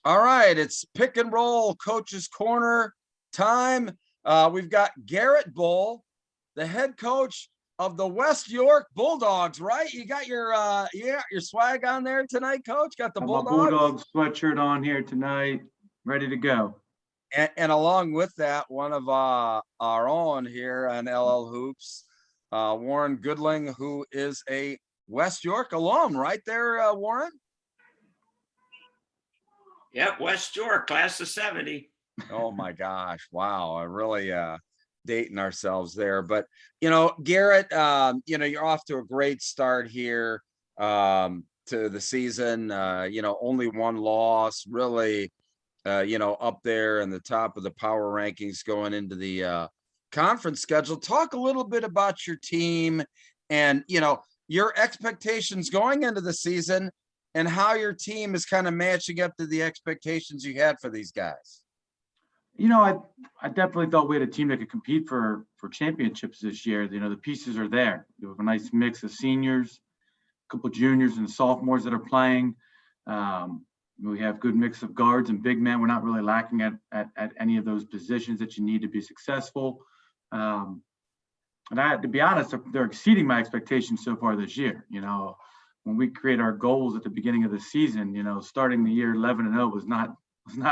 All right, it's pick and roll coach's corner time. We've got Garrett Bull, the head coach of the West York Bulldogs, right? You got your your swag on there tonight, coach. Got the Have my Bulldogs. Bulldogs sweatshirt on here tonight, ready to go. And along with that, one of our own here on LLHoops, Warren Goodling, who is a West York alum, right there, Warren? Yep, West York, class of 70. Oh my gosh. Wow. I really dating ourselves there. But Garrett, you're off to a great start here to the season. Only one loss, really up there in the top of the power rankings going into the conference schedule. Talk a little bit about your team and your expectations going into the season and how your team is kind of matching up to the expectations you had for these guys. I definitely thought we had a team that could compete for championships this year. The pieces are there. We have a nice mix of seniors, a couple of juniors and sophomores that are playing. We have good mix of guards and big men. We're not really lacking at any of those positions that you need to be successful. And to be honest, they're exceeding my expectations so far this year. When we create our goals at the beginning of the season, starting the year 11-0 was not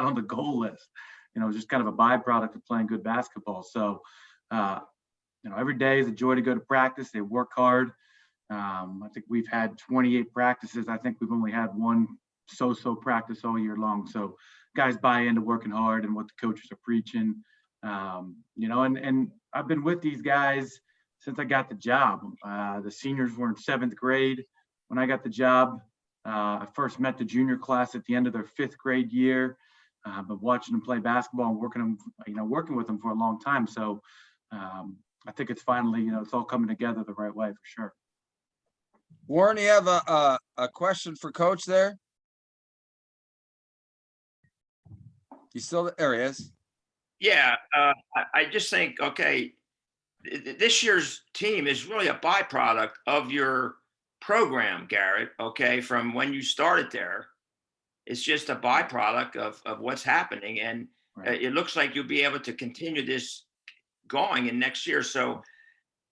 on the goal list. It was just kind of a byproduct of playing good basketball. So, every day is a joy to go to practice. They work hard. I think we've had 28 practices. I think we've only had one so-so practice all year long. So guys buy into working hard and what the coaches are preaching. And I've been with these guys since I got the job. The seniors were in 7th grade when I got the job. I first met the junior class at the end of their 5th grade year. But watching them play basketball and working with them for a long time. So I think it's finally, it's all coming together the right way for sure. Warren, you have a question for Coach there? You still there? He is. Yeah, I just think, okay, this year's team is really a byproduct of your program, Garrett, okay, from when you started there. It's just a byproduct of what's happening. And right. It looks like you'll be able to continue this going in next year. So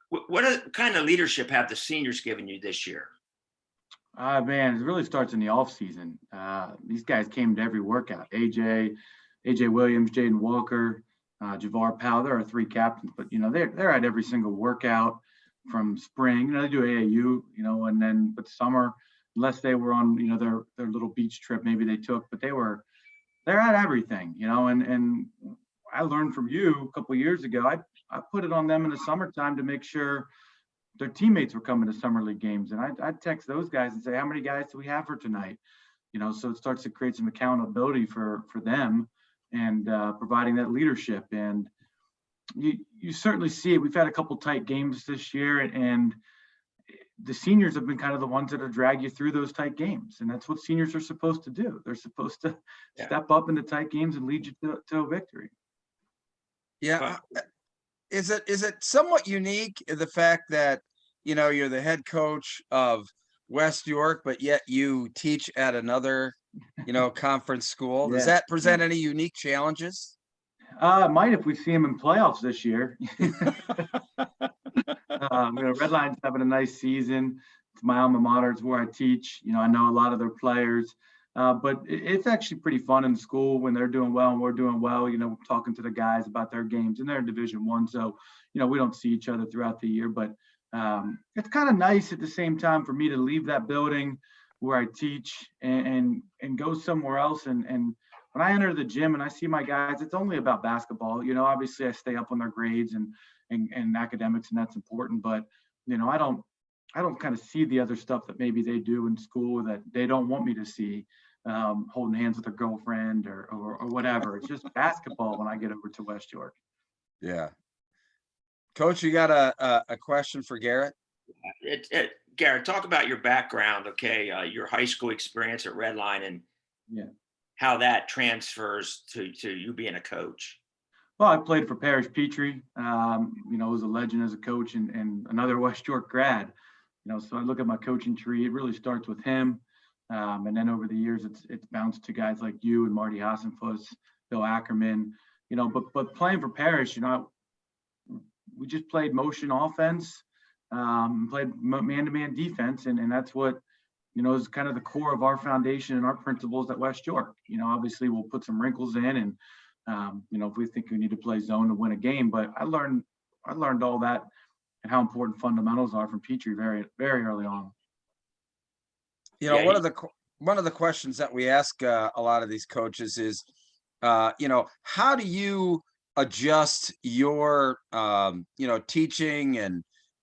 what kind of leadership have the seniors given you this year? Man, it really starts in the off season. These guys came to every workout. AJ Williams, Jaden Walker, Javar Powell. There are 3 captains, but they're at every single workout from spring. They do AAU, and then but summer, unless they were on their little beach trip maybe they took, but they're at everything, and I learned from you a couple of years ago. I put it on them in the summertime to make sure their teammates were coming to summer league games, and I'd text those guys and say, how many guys do we have for tonight? So it starts to create some accountability for them and providing that leadership. And you certainly see it. We've had a couple tight games this year, and the seniors have been kind of the ones that are drag you through those tight games. And that's what seniors are supposed to do. They're supposed to step up into tight games and lead you to a victory. Yeah. Is it somewhat unique the fact that, you're the head coach of West York, but yet you teach at another, conference school? Does that present any unique challenges? It might if we see them in playoffs this year. Redline's having a nice season. It's my alma mater. It's where I teach. I know a lot of their players, but it's actually pretty fun in school when they're doing well and we're doing well. Talking to the guys about their games, and they're in Division I, so we don't see each other throughout the year. But it's kind of nice at the same time for me to leave that building where I teach and go somewhere else. And when I enter the gym and I see my guys, it's only about basketball. Obviously I stay up on their grades and academics, and that's important. But I don't kind of see the other stuff that maybe they do in school that they don't want me to see, holding hands with a girlfriend or whatever. It's just basketball when I get over to West York. Yeah. Coach, you got a question for Garrett? Garrett, talk about your background, okay? Your high school experience at Redline and how that transfers to you being a coach. Well, I played for Parrish Petrie, was a legend as a coach and another West York grad. So I look at my coaching tree. It really starts with him. And then over the years, it's bounced to guys like you and Marty Hassenfuss, Bill Ackerman, but playing for Parrish, we just played motion offense, played man-to-man defense. And that's what, is kind of the core of our foundation and our principles at West York. Obviously we'll put some wrinkles in and, if we think we need to play zone to win a game, but I learned all that and how important fundamentals are from Petrie very, very early on. One of the questions that we ask a lot of these coaches is, how do you adjust your, teaching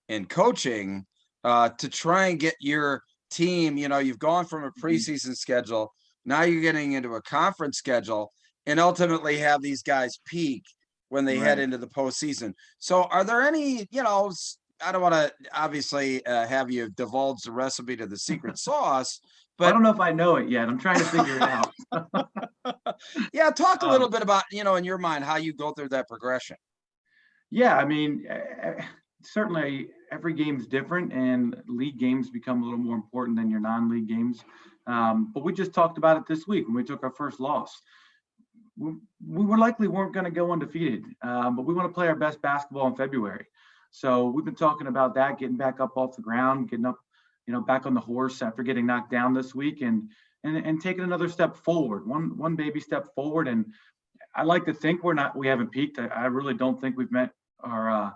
and coaching to try and get your team, you've gone from a preseason schedule, now you're getting into a conference schedule, and ultimately have these guys peak when they head into the postseason. So are there any, I don't want to obviously have you divulge the recipe to the secret sauce, but I don't know if I know it yet. I'm trying to figure it out. Yeah, talk a little bit about, in your mind, how you go through that progression. Yeah, I mean, certainly every game's different, and league games become a little more important than your non-league games. But we just talked about it this week when we took our first loss. We weren't going to go undefeated, but we want to play our best basketball in February. So we've been talking about that, getting back up off the ground, getting up, back on the horse after getting knocked down this week, and taking another step forward, one baby step forward. And I like to think we haven't peaked. I really don't think we've met our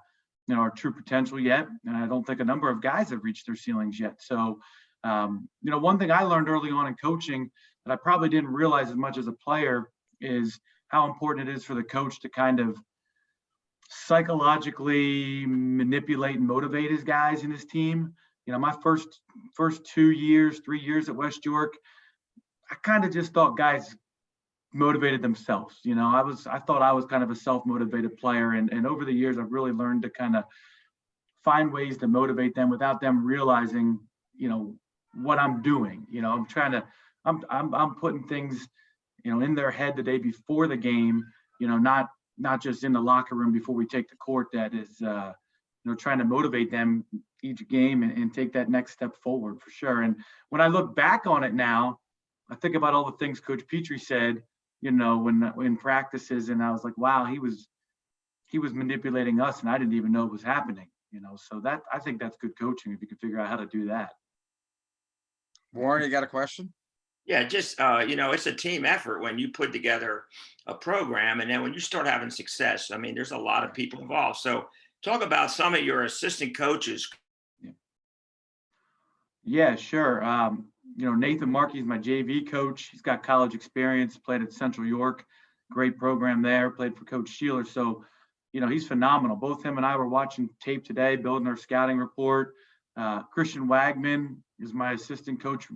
true potential yet, and I don't think a number of guys have reached their ceilings yet. So, one thing I learned early on in coaching that I probably didn't realize as much as a player is how important it is for the coach to kind of psychologically manipulate and motivate his guys in his team. My first 3 years at West York, I kind of just thought guys motivated themselves. I thought I was kind of a self-motivated player. And over the years, I've really learned to kind of find ways to motivate them without them realizing, what I'm doing. I'm putting things, in their head the day before the game, not just in the locker room before we take the court. That is, trying to motivate them each game and take that next step forward for sure. And when I look back on it now, I think about all the things Coach Petrie said, when in practices, and I was like, wow, he was manipulating us, and I didn't even know it was happening. So that, I think that's good coaching if you can figure out how to do that. Warren, you got a question? Yeah, just it's a team effort when you put together a program, and then when you start having success. I mean, there's a lot of people involved. So talk about some of your assistant coaches. Yeah, sure. Nathan Markey is my JV coach. He's got college experience, played at Central York, great program there, played for Coach Sheeler. So, he's phenomenal. Both him and I were watching tape today, building our scouting report. Christian Wagman is my assistant coach.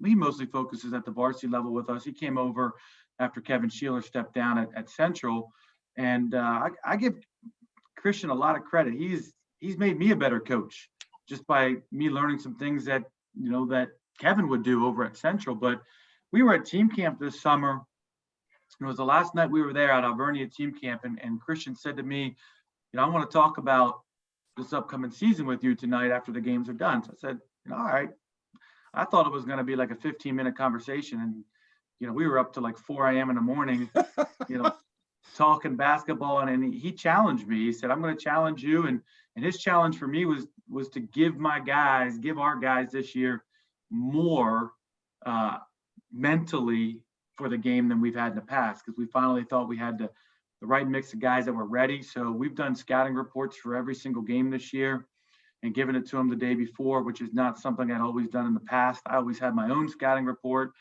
He mostly focuses at the varsity level with us. He came over after Kevin Sheeler stepped down at Central. And I give Christian a lot of credit. He's made me a better coach just by me learning some things that Kevin would do over at Central. But we were at team camp this summer. It was the last night we were there at Alvernia team camp, and Christian said to me, I want to talk about this upcoming season with you tonight after the games are done. So I said, all right. I thought it was going to be like a 15-minute conversation, and we were up to like 4 a.m. in the morning, talking basketball, and he challenged me. He said, I'm going to challenge you, and his challenge for me was to give our guys this year more mentally for the game than we've had in the past, because we finally thought we had the right mix of guys that were ready. So we've done scouting reports for every single game this year and given it to them the day before, which is not something I'd always done in the past. I always had my own scouting report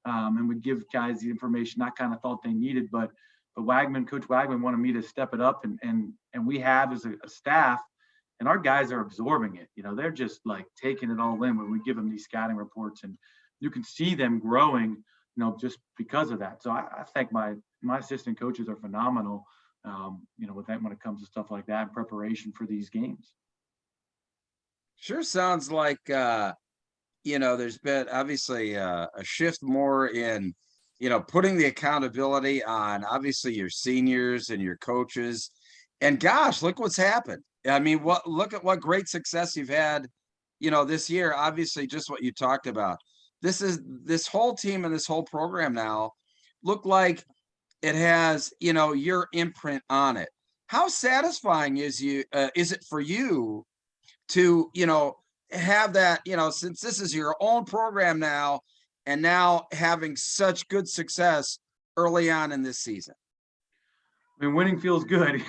and would give guys the information I kind of thought they needed. But Coach Wagman wanted me to step it up, and we have as a staff, and our guys are absorbing it. They're just like taking it all in when we give them these scouting reports, and you can see them growing, just because of that. So I think my assistant coaches are phenomenal, with that when it comes to stuff like that, preparation for these games. Sure sounds like, there's been obviously a shift more in, putting the accountability on obviously your seniors and your coaches. And gosh, look what's happened. I mean, look at what great success you've had, this year. Obviously, just what you talked about. this whole team and this whole program now look like it has, your imprint on it. How satisfying is it for you to, have that, since this is your own program now, and now having such good success early on in this season? I mean, winning feels good.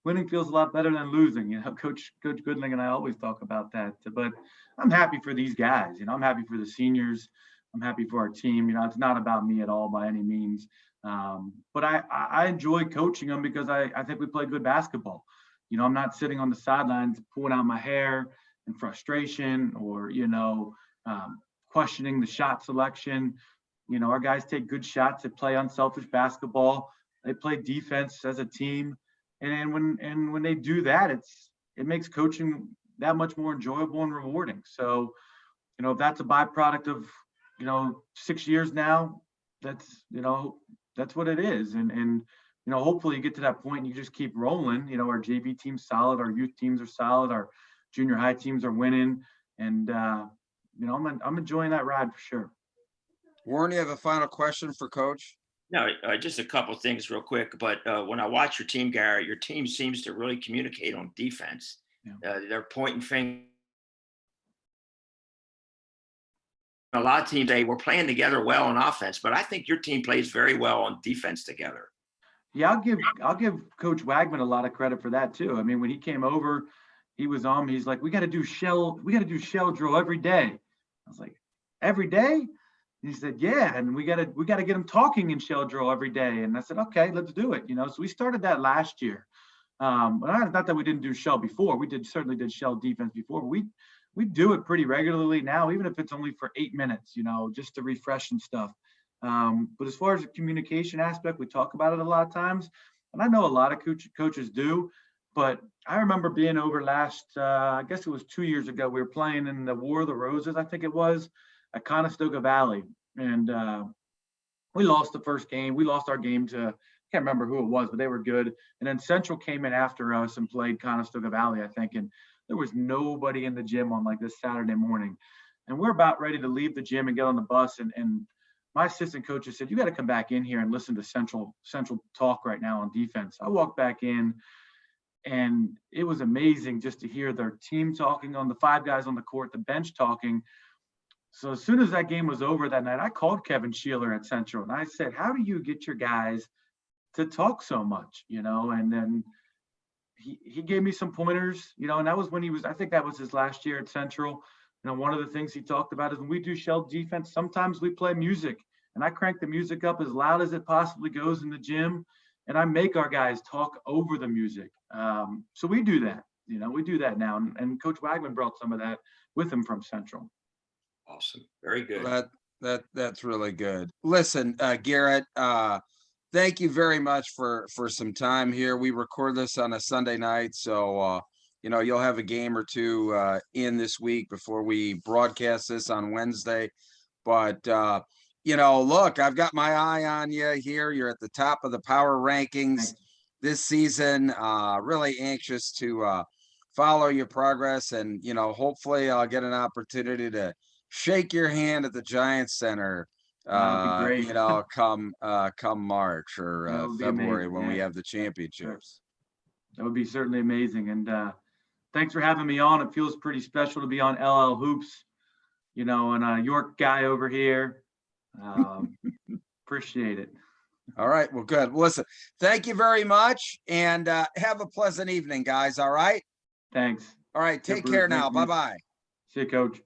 Winning feels a lot better than losing. Coach Goodling and I always talk about that. But I'm happy for these guys. I'm happy for the seniors. I'm happy for our team. It's not about me at all by any means. But I enjoy coaching them because I think we play good basketball. I'm not sitting on the sidelines pulling out my hair in frustration or, questioning the shot selection. Our guys take good shots. They play unselfish basketball. They play defense as a team. And when they do that, it makes coaching that much more enjoyable and rewarding. So, if that's a byproduct of, 6 years now, that's what it is. And hopefully you get to that point and you just keep rolling. Our JV team's solid, our youth teams are solid, our junior high teams are winning. And, I'm enjoying that ride for sure. Warren, you have a final question for Coach? No, just a couple of things real quick. But when I watch your team, Garrett, your team seems to really communicate on defense. Yeah. They're pointing fingers. A lot of teams, they were playing together well on offense, but I think your team plays very well on defense together. Yeah, I'll give Coach Wagman a lot of credit for that too. I mean, when he came over, he's like, we got to do shell drill every day. I was like, every day? And he said, yeah, and we got to get them talking in shell drill every day. And I said, okay, let's do it. So we started that last year. Not that we didn't do shell before. We certainly did shell defense before. But we do it pretty regularly now, even if it's only for 8 minutes, just to refresh and stuff. But as far as the communication aspect, we talk about it a lot of times, and I know a lot of coaches do. But I remember being over last, I guess it was 2 years ago. We were playing in the War of the Roses, I think it was, at Conestoga Valley, and we lost the first game. We lost our game to, I can't remember who it was, but they were good. And then Central came in after us and played Conestoga Valley, I think, and there was nobody in the gym on like this Saturday morning. And we're about ready to leave the gym and get on the bus. And my assistant coaches said, you got to come back in here and listen to Central talk right now on defense. I walked back in, and it was amazing just to hear their team talking, on the 5 guys on the court, the bench talking. So as soon as that game was over that night, I called Kevin Sheeler at Central, and I said, how do you get your guys to talk so much? And then he gave me some pointers, and that was when I think that was his last year at Central. One of the things he talked about is when we do shell defense, sometimes we play music, and I crank the music up as loud as it possibly goes in the gym, and I make our guys talk over the music. So we do that, we do that now. And Coach Wagman brought some of that with him from Central. Awesome. Very good. That's really good. Listen, Garrett, thank you very much for some time here. We record this on a Sunday night, so you'll have a game or two in this week before we broadcast this on Wednesday. But look, I've got my eye on you here. You're at the top of the power rankings this season. Really anxious to follow your progress, and hopefully I'll get an opportunity to shake your hand at the Giants Center. That'd be great. Come March or February when we have the championships. That would be certainly amazing. And thanks for having me on. It feels pretty special to be on LLHoops, and a York guy over here. Appreciate it. All right. Well, good. Well, listen, thank you very much, and have a pleasant evening, guys. All right. Thanks. All right. Take care now. Bye-bye. See you, Coach.